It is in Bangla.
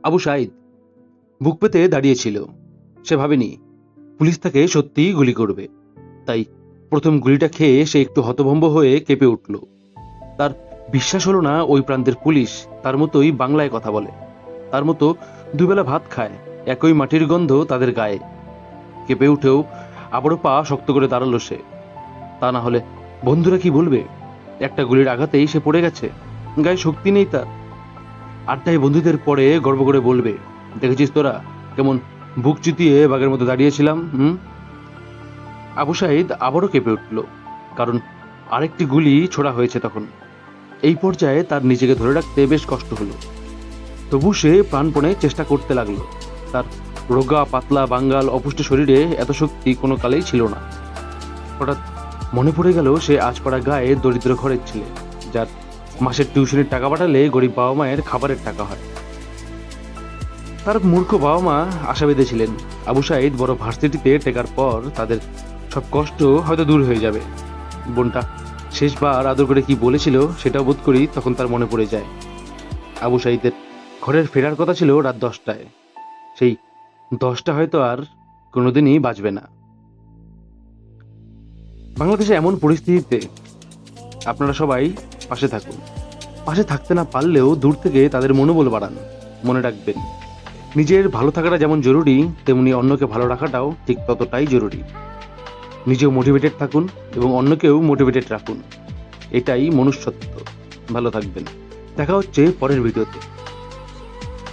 আবু সাঈদ বুক পেতে দাঁড়িয়েছিল। সে ভাবেনি পুলিশ তাকে সত্যিই গুলি করবে। তাই প্রথম গুলিটা খেয়ে সে একটু হতভম্ব হয়ে কেঁপে উঠল। তার বিশ্বাস হলো না ওই প্রান্তের পুলিশ তার মতোই বাংলায় কথা বলে, তার মতো দুবেলা ভাত খায়, একই মাটির গন্ধ তাদের গায়ে। কেঁপে উঠেও আবারও পা শক্ত করে দাঁড়ালো সে। তা না হলে বন্ধুরা কি বলবে? একটা গুলির আঘাতেই সে পড়ে গেছে, গায়ে শক্তি নেই তার। আড্ডায় বন্ধুদের পরে গর্ব করে বলবে, দেখেছিস তোরা কেমন বুক চিতিয়ে বাঘের মতো দাঁড়িয়েছিলাম। আবু সাঈদ আবারও কেঁপে উঠল, কারণ আরেকটি গুলি ছোড়া হয়েছে তখন। এই পর্যায়ে তার নিজেকে ধরে রাখতে বেশ কষ্ট হলো। তবু সে প্রাণপণে চেষ্টা করতে লাগলো। তার রোগা পাতলা বাঙ্গাল অপুষ্ট শরীরে এত শক্তি কোনো কালেই ছিল না। হঠাৎ মনে পড়ে গেল সে আজপাড়া গায়ে দরিদ্র ঘরের ছেলে, যার মাসের টিউশনের টাকা পাঠালে গরিব বাবা মায়ের খাবারের টাকা হয়। তার মূর্খ বাবা মা আশা বেঁধেছিলেন আবু সাঈদ বড় ভার্সিটিতে টেকার পর তাদের সব কষ্ট হয়তো দূর হয়ে যাবে। বোনটা শেষবার আদর করে কি বলেছিল সেটাও বোধ করি তখন তার মনে পড়ে যায়। আবু সাঈদের ঘরের ফেরার কথা ছিল রাত 10টায়। সেই 10টা হয়তো আর কোনোদিনই বাঁচবে না। বাংলাদেশে এমন পরিস্থিতিতে আপনারা সবাই পাশে থাকুন। পাশে থাকতে না পারলেও দূর থেকে তাদের মনোবল বাড়ান। মনে রাখবেন, নিজের ভালো থাকাটা যেমন জরুরি, তেমনি অন্যকে ভালো রাখাটাও ঠিক ততটাই জরুরি। নিজেও মোটিভেটেড থাকুন এবং অন্যকেও মোটিভেটেড রাখুন। এটাই মনুষ্যত্ব। ভালো থাকবেন। দেখা হচ্ছে পরের ভিডিওতে।